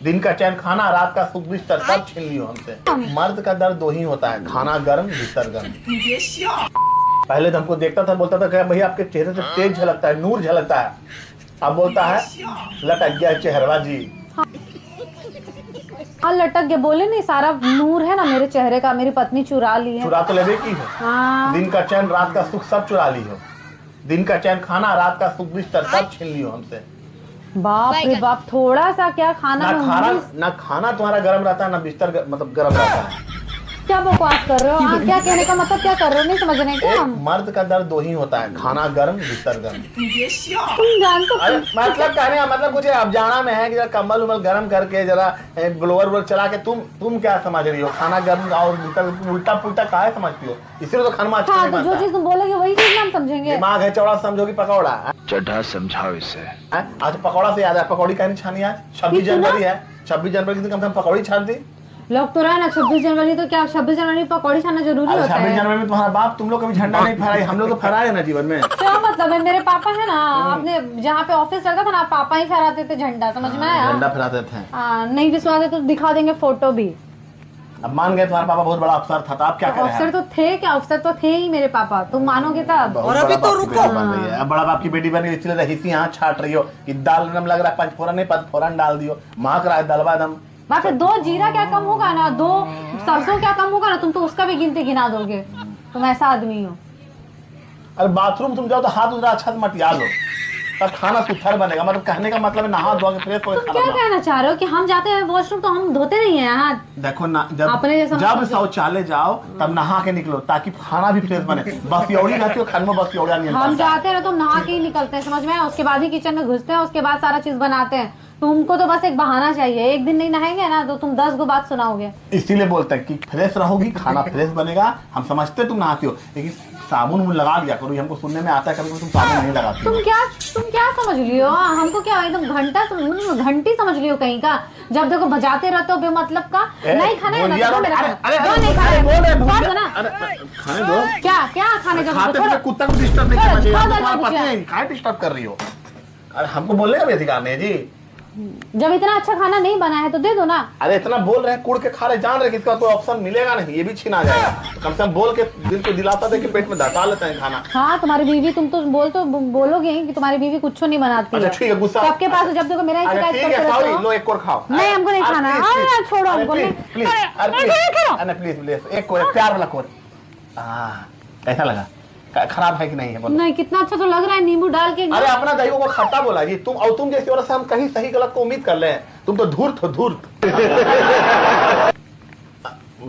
दिन का चैन खाना, रात का सुख बिस्तर सब छीन लियो हमसे। मर्द का दर्द दो ही होता है, खाना गर्म बिस्तर गर्म। पहले तो हमको देखता था, बोलता था कि भैया आपके चेहरे से तेज झलकता है, नूर झलकता है। अब बोलता है लटक गया चेहरवा जी। हाँ लटक गया, बोले नहीं सारा नूर है ना मेरे चेहरे का, मेरी पत्नी चुरा ली है। चुरा तो लेवे की है। हाँ। दिन का चैन रात का सुख सब चुरा ली हो। दिन का चैन खाना, रात का सुख बिस्तर सब छीन लियो हमसे। बाप रे बाप, थोड़ा सा क्या खाना ना खाना तुम्हारा गर्म रहता है, ना बिस्तर मतलब गर्म रहता है। क्या बकवास कर रहे हो आप? क्या कहने का मतलब क्या कर रहे हो, नहीं समझ रहे क्या हम? मर्द का दर्द दो ही होता है, खाना गर्म बिस्तर गर्म। तुम जान तो अरे मतलब कहने का मतलब कुछ अब जाना में है कि जरा कम्बल उम्बल गर्म करके जरा ब्लोअर व्लोअर चला के तुम क्या समझ रही हो? खाना गर्म और बिस्तर उल्टा पुल्टा काहे समझती हो? इसीलिए तो खाना अच्छा नहीं बनता। जो चीज तुम बोलोगे वही चीज हम समझेंगे। दिमाग है चौड़ा, समझोगी पकौड़ा चढ़ा समझाओ इसे। आज पकौड़ा से याद है, पकौड़ी कहनी छानी आज 26 जनवरी है। 26 जनवरी के दिन कम से कम पकौड़ी छानती। लोग तो रहे ना 26 जनवरी, तो क्या 26 जनवरी पकौड़ी छाना जरूरी होता है? 26 जनवरी में तुम्हारा बाप तुम लोग कभी झंडा नहीं फहराए, हम लोग तो फहराए ना जीवन में। क्या मतलब है? मेरे पापा है ना, आपने जहाँ पे ऑफिस रहता था ना, पापा ही फहराते थे झंडा, समझ में आया? झंडा फहराते थे। नहीं विश्वास है तो दिखा देंगे फोटो भी। अब मान गए तुम्हारा पापा बहुत बड़ा अफसर था, तो आप क्या करें? अफसर तो थे, क्या अफसर तो थे ही मेरे पापा, तुम मानोगे तब। और अभी तो रुको। अब बड़ा बाप की बेटी बन गई, इसलिए रहीसी यहाँ छाट रही हो कि दाल नम लग रहा है, पंचफोरन नहीं पचफोरन डाल दियो, महक रहा है दलवा दम। बाप रे, 2 जीरा क्या कम होगा ना, 2 सरसों क्या कम होगा ना, तुम तो उसका भी गिनते गिना दोगे। तुम ऐसा आदमी हो। अरे बाथरूम तुम जाओ तो हाथ उधर अच्छा से मटिया लो, तब खाना सुथर बनेगा। मतलब कहने का मतलब है नहा धो के फ्रेश हो तुम क्या कहना चाह रहे हो कि हम जाते हैं वॉशरूम तो हम धोते नहीं है हाथ? देखो ना, जब शौचालय जाओ तब नहा के निकलो ताकि खाना भी फ्रेश बने। बसियौड़ी रहती हो खाने में, बसियौड़ा नहीं हम जाते हैं तो नहा के ही निकलते हैं, समझ में आया? उसके बाद ही किचन में घुसते हैं, उसके बाद सारा चीज बनाते हैं। तुमको तो बस एक बहाना चाहिए, एक दिन नहीं नहाएंगे ना तो तुम 10 गो बात सुनाओगे। इसीलिए बोलते हैं कि फ्रेश रहोगी, खाना फ्रेश बनेगा। हम समझते तुम नहाती हो, लेकिन साबुन लगा दिया करो। हमको सुनने में आता है कभी तुम साबुन नहीं लगाती। तुम क्या समझ लियो? हमको क्या एकदम घंटी समझ लियो कहीं का? जब देखो बजाते रहते हो बेमतलब का। नहीं खाना है ना, नहीं खाना खाने दो। क्या खाने का कुत्ता को डिस्टर्ब नहीं करना चाहिए। क्या डिस्टर्ब कर रही हो? अरे हमको बोलने का भी अधिकार नहीं जी। जब इतना अच्छा खाना नहीं बना है तो दे दो ना। अरे इतना बोल रहे हैं, कुड़ के खा रहे, जान रहे कि इसका कोई ऑप्शन मिलेगा नहीं, ये भी छीना जाएगा। तो कम से कम बोल के दिल को दिलाता दे कि पेट में धसा लेते हैं खाना। हाँ तुम्हारी बीवी, तुम तो बोलोगे ही कि तुम्हारी बीवी कुछ नहीं बनाती है। अच्छा ठीक है, गुस्सा सबके पास जब देखो मेरा ही शिकायत करते रहते हो। लो एक और खाओ। नहीं हमको नहीं खाना, छोड़ो हमको। प्लीज एक कोर, प्यार वाला कोर। कैसा लगा? खराब है कि नहीं है? बोलो। नहीं, कितना अच्छा तो लग रहा है, नींबू डाल के। अरे अपना दही को खट्टा बोला जी तुम जैसी औरत से हम कहीं सही गलत को उम्मीद कर ले। तुम तो धूर्त हो, धूर्त।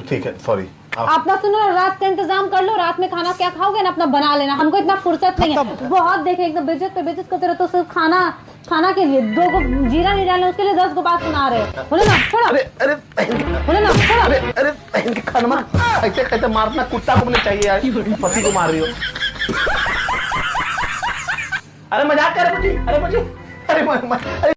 ठीक है, सॉरी। अपना सुनो, रात का इंतजाम कर लो। रात में खाना क्या खाओगे ना, अपना बना लेना। हमको इतना फुर्सत नहीं है। बहुत देखे एकदम बेइज्जत पे बेइज्जत करते रहो, तो सिर्फ खाना के लिए 2 को जीरा नहीं डालने, उसके लिए 10 को बात सुना रहे हो। बोले ना छोड़ो। अरे बोले ना छोड़ो। अरे खाना ऐसे कहते मारना कुत्ता को चाहिए यार, पति को मार रही हो। अरे मजाक कर रहे मुझे। अरे